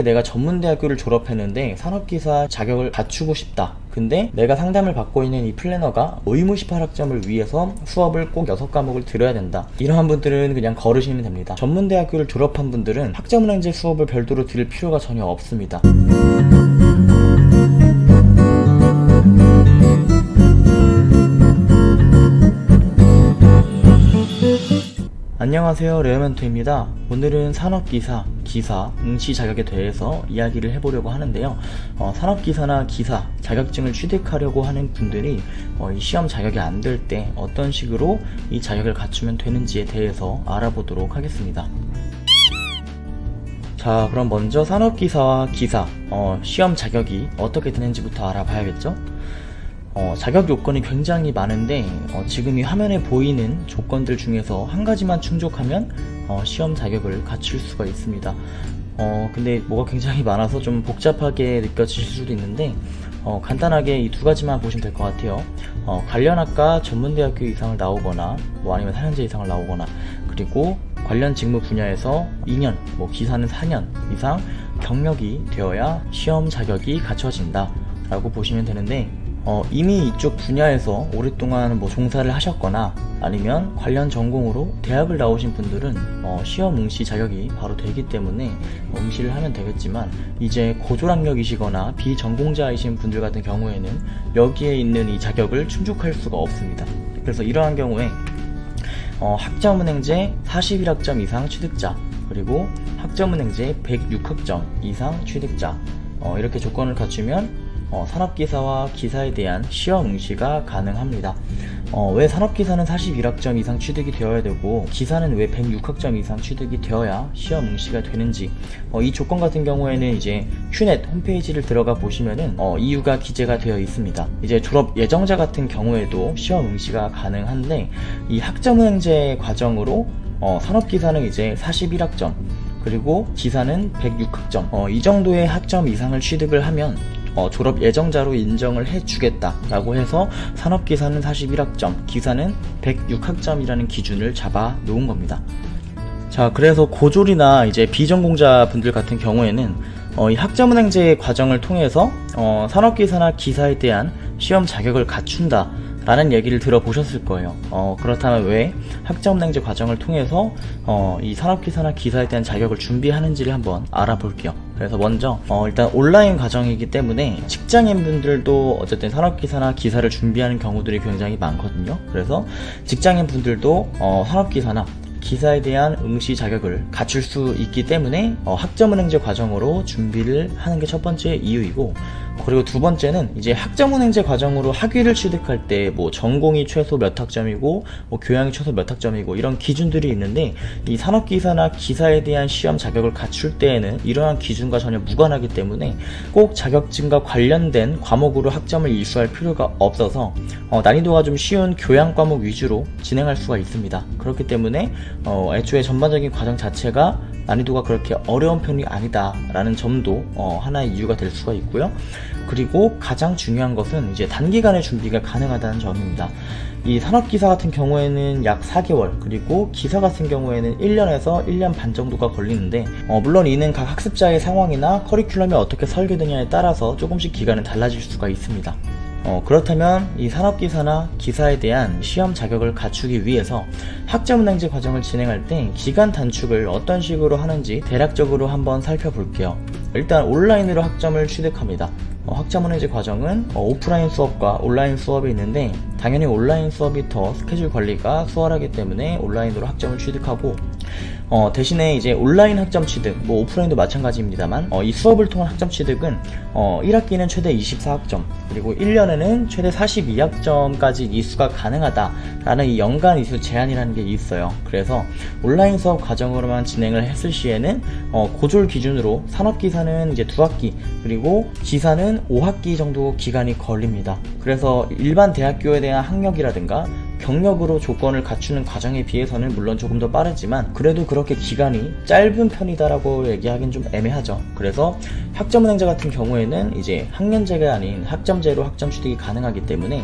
내가 전문대학교를 졸업했는데 산업기사 자격을 갖추고 싶다. 근데 내가 상담을 받고 있는 이 플래너가 의무 18학점을 위해서 수업을 꼭 6과목을 들어야 된다. 이러한 분들은 그냥 걸으시면 됩니다. 전문대학교를 졸업한 분들은 학점은행제 수업을 별도로 들을 필요가 전혀 없습니다. 안녕하세요, 레어멘토입니다. 오늘은 산업기사, 기사, 응시 자격에 대해서 이야기를 해보려고 하는데요. 산업기사나 기사 자격증을 취득하려고 하는 분들이 이 시험 자격이 안 될 때 어떤 식으로 이 자격을 갖추면 되는지에 대해서 알아보도록 하겠습니다. 자, 그럼 먼저 산업기사와 기사, 시험 자격이 어떻게 되는지부터 알아봐야겠죠? 자격 요건이 굉장히 많은데 지금 이 화면에 보이는 조건들 중에서 한 가지만 충족하면 시험 자격을 갖출 수가 있습니다. 근데 뭐가 굉장히 많아서 좀 복잡하게 느껴지실 수도 있는데 간단하게 이 두 가지만 보시면 될 것 같아요. 관련 학과 전문대학교 이상을 나오거나 뭐 아니면 4년제 이상을 나오거나, 그리고 관련 직무 분야에서 2년, 뭐 기사는 4년 이상 경력이 되어야 시험 자격이 갖춰진다 라고 보시면 되는데, 이미 이쪽 분야에서 오랫동안 뭐 종사를 하셨거나 아니면 관련 전공으로 대학을 나오신 분들은 시험 응시 자격이 바로 되기 때문에 응시를 하면 되겠지만, 이제 고졸학력이시거나 비전공자이신 분들 같은 경우에는 여기에 있는 이 자격을 충족할 수가 없습니다. 그래서 이러한 경우에 학점은행제 41학점 이상 취득자, 그리고 학점은행제 106학점 이상 취득자, 이렇게 조건을 갖추면 산업기사와 기사에 대한 시험 응시가 가능합니다. 왜 산업기사는 41학점 이상 취득이 되어야 되고 기사는 왜 106학점 이상 취득이 되어야 시험 응시가 되는지, 이 조건 같은 경우에는 이제 큐넷 홈페이지를 들어가 보시면은 이유가 기재가 되어 있습니다. 이제 졸업 예정자 같은 경우에도 시험 응시가 가능한데, 이 학점은행제 과정으로 산업기사는 이제 41학점, 그리고 기사는 106학점, 이 정도의 학점 이상을 취득을 하면 졸업 예정자로 인정을 해주겠다 라고 해서 산업기사는 41학점, 기사는 106학점이라는 기준을 잡아 놓은 겁니다. 자, 그래서 고졸이나 이제 비전공자 분들 같은 경우에는 이 학점은행제 과정을 통해서 산업기사나 기사에 대한 시험 자격을 갖춘다 라는 얘기를 들어보셨을 거예요. 그렇다면 왜 학점은행제 과정을 통해서 이 산업기사나 기사에 대한 자격을 준비하는지를 한번 알아볼게요. 그래서 먼저 일단 온라인 과정이기 때문에 직장인분들도 어쨌든 산업기사나 기사를 준비하는 경우들이 굉장히 많거든요. 그래서 직장인분들도 산업기사나 기사에 대한 응시 자격을 갖출 수 있기 때문에 학점은행제 과정으로 준비를 하는 게 첫 번째 이유이고, 그리고 두 번째는 이제 학점은행제 과정으로 학위를 취득할 때 뭐 전공이 최소 몇 학점이고 뭐 교양이 최소 몇 학점이고 이런 기준들이 있는데, 이 산업기사나 기사에 대한 시험 자격을 갖출 때에는 이러한 기준과 전혀 무관하기 때문에 꼭 자격증과 관련된 과목으로 학점을 이수할 필요가 없어서 난이도가 좀 쉬운 교양 과목 위주로 진행할 수가 있습니다. 그렇기 때문에 애초에 전반적인 과정 자체가 난이도가 그렇게 어려운 편이 아니다 라는 점도 하나의 이유가 될 수가 있고요. 그리고 가장 중요한 것은 이제 단기간에 준비가 가능하다는 점입니다. 이 산업기사 같은 경우에는 약 4개월, 그리고 기사 같은 경우에는 1년에서 1년 반 정도가 걸리는데, 물론 이는 각 학습자의 상황이나 커리큘럼이 어떻게 설계되냐에 따라서 조금씩 기간은 달라질 수가 있습니다. 그렇다면 이 산업기사나 기사에 대한 시험 자격을 갖추기 위해서 학점은행제 과정을 진행할 때 기간 단축을 어떤 식으로 하는지 대략적으로 한번 살펴볼게요. 일단 온라인으로 학점을 취득합니다. 학점은행제 과정은 오프라인 수업과 온라인 수업이 있는데, 당연히 온라인 수업이 더 스케줄 관리가 수월하기 때문에 온라인으로 학점을 취득하고, 대신에 이제 온라인 학점 취득, 뭐 오프라인도 마찬가지입니다만 이 수업을 통한 학점 취득은 1학기는 최대 24학점, 그리고 1년에는 최대 42학점까지 이수가 가능하다라는 이 연간 이수 제한이라는 게 있어요. 그래서 온라인 수업 과정으로만 진행을 했을 시에는 고졸 기준으로 산업기사는 이제 2학기, 그리고 기사는 5학기 정도 기간이 걸립니다. 그래서 일반 대학교에 대한 학력이라든가 경력으로 조건을 갖추는 과정에 비해서는 물론 조금 더 빠르지만 그래도 그렇게 기간이 짧은 편이다라고 얘기하기는 좀 애매하죠. 그래서 학점은행제 같은 경우에는 이제 학년제가 아닌 학점제로 학점 취득이 가능하기 때문에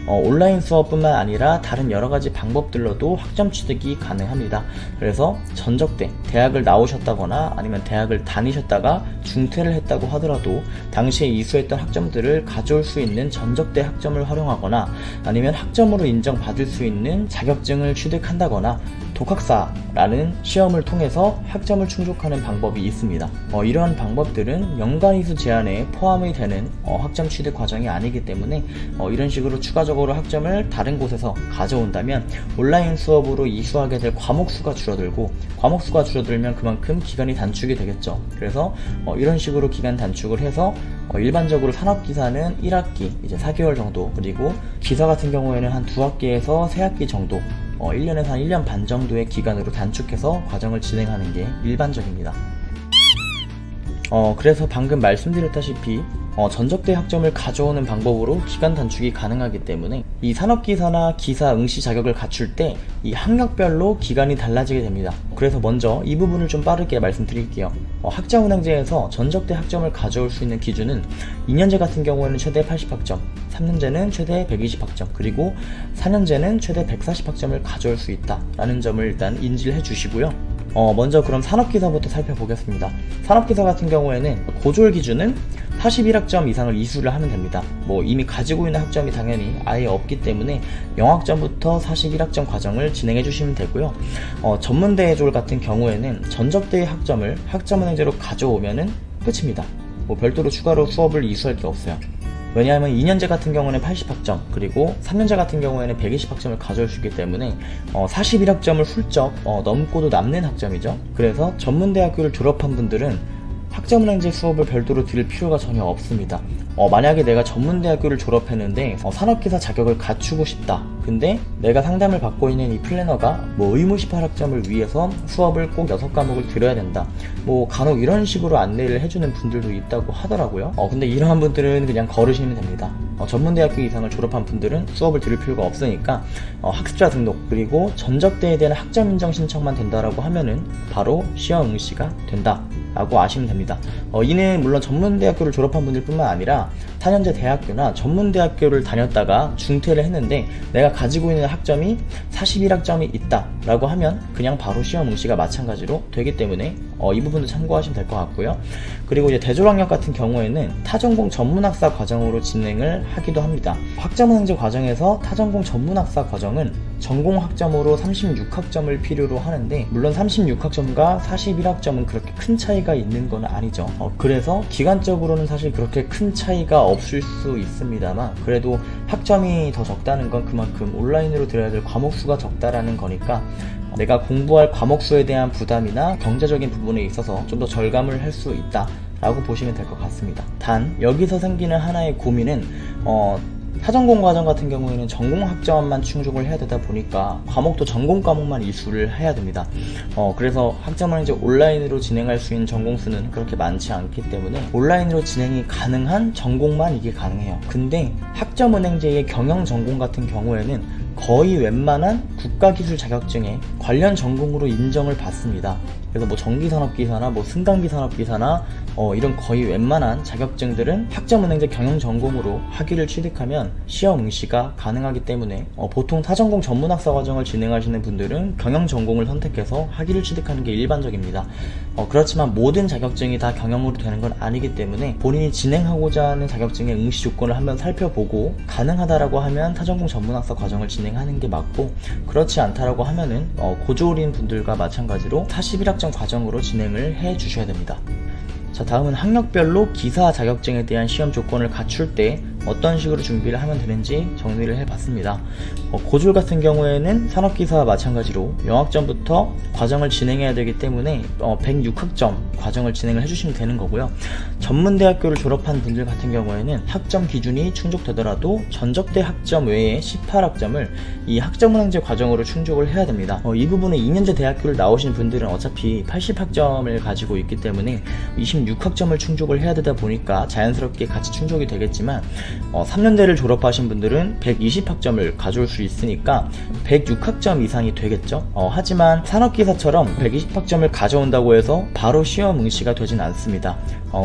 온라인 수업뿐만 아니라 다른 여러 가지 방법들로도 학점 취득이 가능합니다. 그래서 전적대, 대학을 나오셨다거나 아니면 대학을 다니셨다가 중퇴를 했다고 하더라도 당시에 이수했던 학점들을 가져올 수 있는 전적대 학점을 활용하거나 아니면 학점으로 인정받을 수 있는 자격증을 취득한다거나 독학사라는 시험을 통해서 학점을 충족하는 방법이 있습니다. 이러한 방법들은 연간이수 제한에 포함이 되는 학점 취득 과정이 아니기 때문에 이런 식으로 추가적으로 학점을 다른 곳에서 가져온다면 온라인 수업으로 이수하게 될 과목 수가 줄어들고, 과목 수가 줄어들면 그만큼 기간이 단축이 되겠죠. 그래서 이런 식으로 기간 단축을 해서 일반적으로 산업기사는 1학기 이제 4개월 정도, 그리고 기사 같은 경우에는 한 2학기에서 3학기 정도, 1년에서 한 1년 반 정도의 기간으로 단축해서 과정을 진행하는 게 일반적입니다. 그래서 방금 말씀드렸다시피 전적대 학점을 가져오는 방법으로 기간 단축이 가능하기 때문에 이 산업기사나 기사 응시 자격을 갖출 때 이 학력별로 기간이 달라지게 됩니다. 그래서 먼저 이 부분을 좀 빠르게 말씀드릴게요. 학점은행제에서 전적대 학점을 가져올 수 있는 기준은 2년제 같은 경우에는 최대 80학점, 3년제는 최대 120학점, 그리고 4년제는 최대 140학점을 가져올 수 있다라는 점을 일단 인지를 해주시고요. 먼저 그럼 산업기사부터 살펴보겠습니다. 산업기사 같은 경우에는 고졸 기준은 41학점 이상을 이수를 하면 됩니다. 이미 가지고 있는 학점이 당연히 아예 없기 때문에 0학점부터 41학점 과정을 진행해 주시면 되고요. 전문대졸 같은 경우에는 전적대의 학점을 학점은행제로 가져오면은 끝입니다. 별도로 추가로 수업을 이수할 게 없어요. 왜냐하면 2년제 같은 경우는 80학점, 그리고 3년제 같은 경우에는 120학점을 가져올 수 있기 때문에 41학점을 훌쩍 넘고도 남는 학점이죠. 그래서 전문대학교를 졸업한 분들은 학점은행제 수업을 별도로 들을 필요가 전혀 없습니다. 만약에 내가 전문대학교를 졸업했는데 산업기사 자격을 갖추고 싶다. 근데 내가 상담을 받고 있는 이 플래너가 의무 18학점을 위해서 수업을 꼭 6과목을 들어야 된다. 간혹 이런 식으로 안내를 해주는 분들도 있다고 하더라고요. 근데 이러한 분들은 그냥 걸으시면 됩니다. 전문대학교 이상을 졸업한 분들은 수업을 들을 필요가 없으니까 학습자 등록 그리고 전적대에 대한 학점 인정 신청만 된다라고 하면은 바로 시험 응시가 된다 라고 아시면 됩니다. 이는 물론 전문대학교를 졸업한 분들 뿐만 아니라 4년제 대학교나 전문대학교를 다녔다가 중퇴를 했는데 내가 가지고 있는 학점이 41학점이 있다 라고 하면 그냥 바로 시험 응시가 마찬가지로 되기 때문에 이 부분도 참고하시면 될 것 같고요. 그리고 이제 대졸학력 같은 경우에는 타전공 전문학사 과정으로 진행을 하기도 합니다. 학점은행제 과정에서 타전공 전문학사 과정은 전공 학점으로 36학점을 필요로 하는데, 물론 36학점과 41학점은 그렇게 큰 차이가 있는 건 아니죠. 그래서 기간적으로는 사실 그렇게 큰 차이가 없을 수 있습니다만, 그래도 학점이 더 적다는 건 그만큼 온라인으로 들어야 될 과목 수가 적다라는 거니까 내가 공부할 과목 수에 대한 부담이나 경제적인 부분에 있어서 좀 더 절감을 할 수 있다 라고 보시면 될 것 같습니다. 단 여기서 생기는 하나의 고민은 타전공 과정 같은 경우에는 전공 학점만 충족을 해야 되다 보니까 과목도 전공 과목만 이수를 해야 됩니다. 그래서 학점을 이제 온라인으로 진행할 수 있는 전공 수는 그렇게 많지 않기 때문에 온라인으로 진행이 가능한 전공만 이게 가능해요. 근데 학점은행제의 경영 전공 같은 경우에는 거의 웬만한 국가기술 자격증에 관련 전공으로 인정을 받습니다. 그래서 전기산업기사나 승강기산업기사나 이런 거의 웬만한 자격증들은 학점은행제 경영전공으로 학위를 취득하면 시험 응시가 가능하기 때문에 보통 타전공 전문학사 과정을 진행하시는 분들은 경영전공을 선택해서 학위를 취득하는 게 일반적입니다. 그렇지만 모든 자격증이 다 경영으로 되는 건 아니기 때문에 본인이 진행하고자 하는 자격증의 응시 조건을 한번 살펴보고 가능하다라고 하면 타전공 전문학사 과정을 진행하는 게 맞고, 그렇지 않다라고 하면은 고졸인 분들과 마찬가지로 41학점 과정으로 진행을 해 주셔야 됩니다. 자, 다음은 학력별로 기사 자격증에 대한 시험 조건을 갖출 때 어떤 식으로 준비를 하면 되는지 정리를 해봤습니다. 고졸 같은 경우에는 산업기사와 마찬가지로 0학점부터 과정을 진행해야 되기 때문에 106학점 과정을 진행을 해주시면 되는 거고요. 전문대학교를 졸업한 분들 같은 경우에는 학점 기준이 충족되더라도 전적대 학점 외에 18학점을 이 학점은행제 과정으로 충족을 해야 됩니다. 이 부분은 2년제 대학교를 나오신 분들은 어차피 80학점을 가지고 있기 때문에 26학점을 충족을 해야 되다 보니까 자연스럽게 같이 충족이 되겠지만, 3년제를 졸업하신 분들은 120학점을 가져올 수 있으니까 106학점 이상이 되겠죠. 하지만 산업기사처럼 120학점을 가져온다고 해서 바로 시험 응시가 되진 않습니다.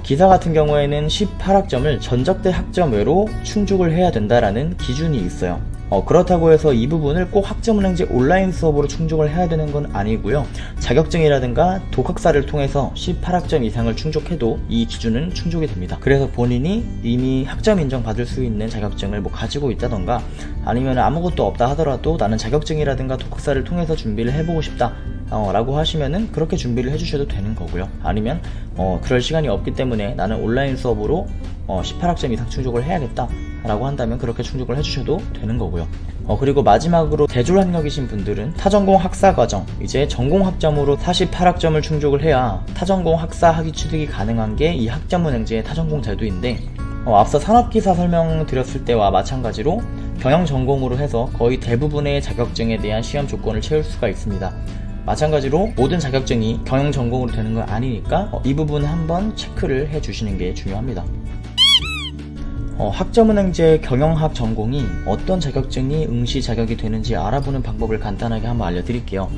기사 같은 경우에는 18학점을 전적대 학점 외로 충족을 해야 된다라는 기준이 있어요. 그렇다고 해서 이 부분을 꼭 학점은행제 온라인 수업으로 충족을 해야 되는 건 아니고요. 자격증이라든가 독학사를 통해서 18학점 이상을 충족해도 이 기준은 충족이 됩니다. 그래서 본인이 이미 학점 인정 받을 수 있는 자격증을 뭐 가지고 있다던가 아니면 아무것도 없다 하더라도 나는 자격증이라든가 독학사를 통해서 준비를 해보고 싶다 라고 하시면은 그렇게 준비를 해주셔도 되는 거고요. 아니면 그럴 시간이 없기 때문에 나는 온라인 수업으로 18학점 이상 충족을 해야겠다 라고 한다면 그렇게 충족을 해주셔도 되는 거고요. 그리고 마지막으로 대졸학력이신 분들은 타전공 학사과정, 이제 전공 학점으로 48학점을 충족을 해야 타전공 학사 학위 취득이 가능한 게 이 학점은행제의 타전공 제도인데, 앞서 산업기사 설명드렸을 때와 마찬가지로 경영 전공으로 해서 거의 대부분의 자격증에 대한 시험 조건을 채울 수가 있습니다. 마찬가지로 모든 자격증이 경영 전공으로 되는 건 아니니까 이 부분 한번 체크를 해주시는 게 중요합니다. 학점은행제 경영학 전공이 어떤 자격증이 응시 자격이 되는지 알아보는 방법을 간단하게 한번 알려드릴게요.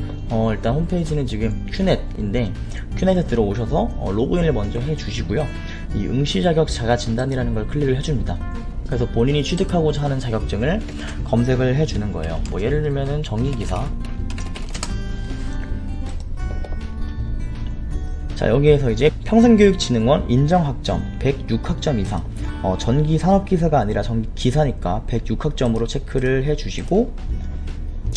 일단 홈페이지는 지금 큐넷인데 큐넷에 들어오셔서 로그인을 먼저 해주시고요. 이 응시 자격 자가 진단이라는 걸 클릭을 해줍니다. 그래서 본인이 취득하고자 하는 자격증을 검색을 해주는 거예요. 뭐 예를 들면은 정의기사. 자, 여기에서 이제 평생교육진흥원 인정학점 106학점 이상, 전기 산업기사가 아니라 전기 기사니까 106학점으로 체크를 해주시고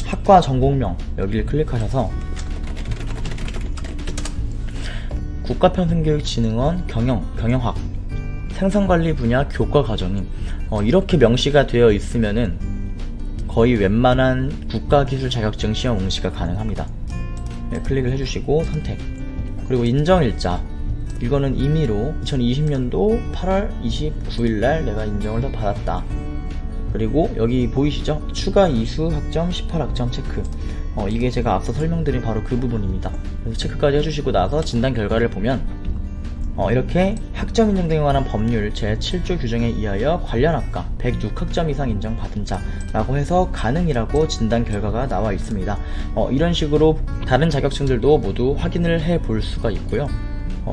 학과 전공명 여기를 클릭하셔서 국가평생교육진흥원 경영학 생산관리 분야 교과과정인 이렇게 명시가 되어 있으면은 거의 웬만한 국가기술 자격증 시험 응시가 가능합니다. 네, 클릭을 해주시고 선택. 그리고 인정일자, 이거는 임의로 2020년도 8월 29일날 내가 인정을 더 받았다. 그리고 여기 보이시죠? 추가 이수 학점 18학점 체크. 이게 제가 앞서 설명드린 바로 그 부분입니다. 그래서 체크까지 해주시고 나서 진단 결과를 보면 이렇게 학점 인정 등에 관한 법률 제7조 규정에 의하여 관련 학과 106학점 이상 인정받은 자라고 해서 가능이라고 진단 결과가 나와 있습니다. 이런 식으로 다른 자격증들도 모두 확인을 해 볼 수가 있고요.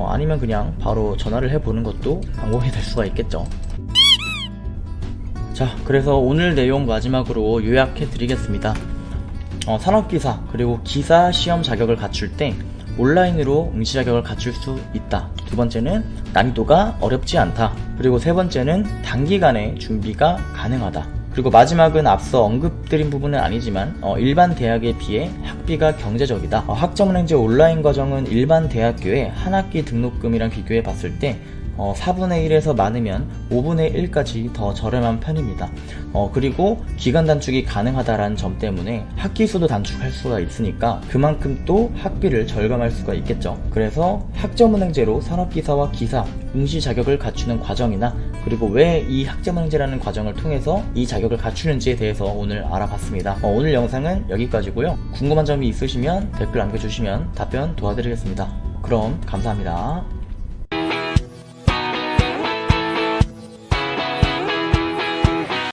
아니면 그냥 바로 전화를 해보는 것도 방법이 될 수가 있겠죠. 자, 그래서 오늘 내용 마지막으로 요약해 드리겠습니다. 산업기사 그리고 기사 시험 자격을 갖출 때 온라인으로 응시 자격을 갖출 수 있다. 두 번째는 난이도가 어렵지 않다. 그리고 세 번째는 단기간에 준비가 가능하다. 그리고 마지막은 앞서 언급드린 부분은 아니지만 일반 대학에 비해 학비가 경제적이다. 학점은행제 온라인 과정은 일반 대학교의 한 학기 등록금이랑 비교해 봤을 때 4분의 1에서 많으면 5분의 1까지 더 저렴한 편입니다. 그리고 기간 단축이 가능하다라는 점 때문에 학기 수도 단축할 수가 있으니까 그만큼 또 학비를 절감할 수가 있겠죠. 그래서 학점은행제로 산업기사와 기사, 응시 자격을 갖추는 과정이나 그리고 왜 이 학점은행제라는 과정을 통해서 이 자격을 갖추는지에 대해서 오늘 알아봤습니다. 오늘 영상은 여기까지고요. 궁금한 점이 있으시면 댓글 남겨주시면 답변 도와드리겠습니다. 그럼 감사합니다.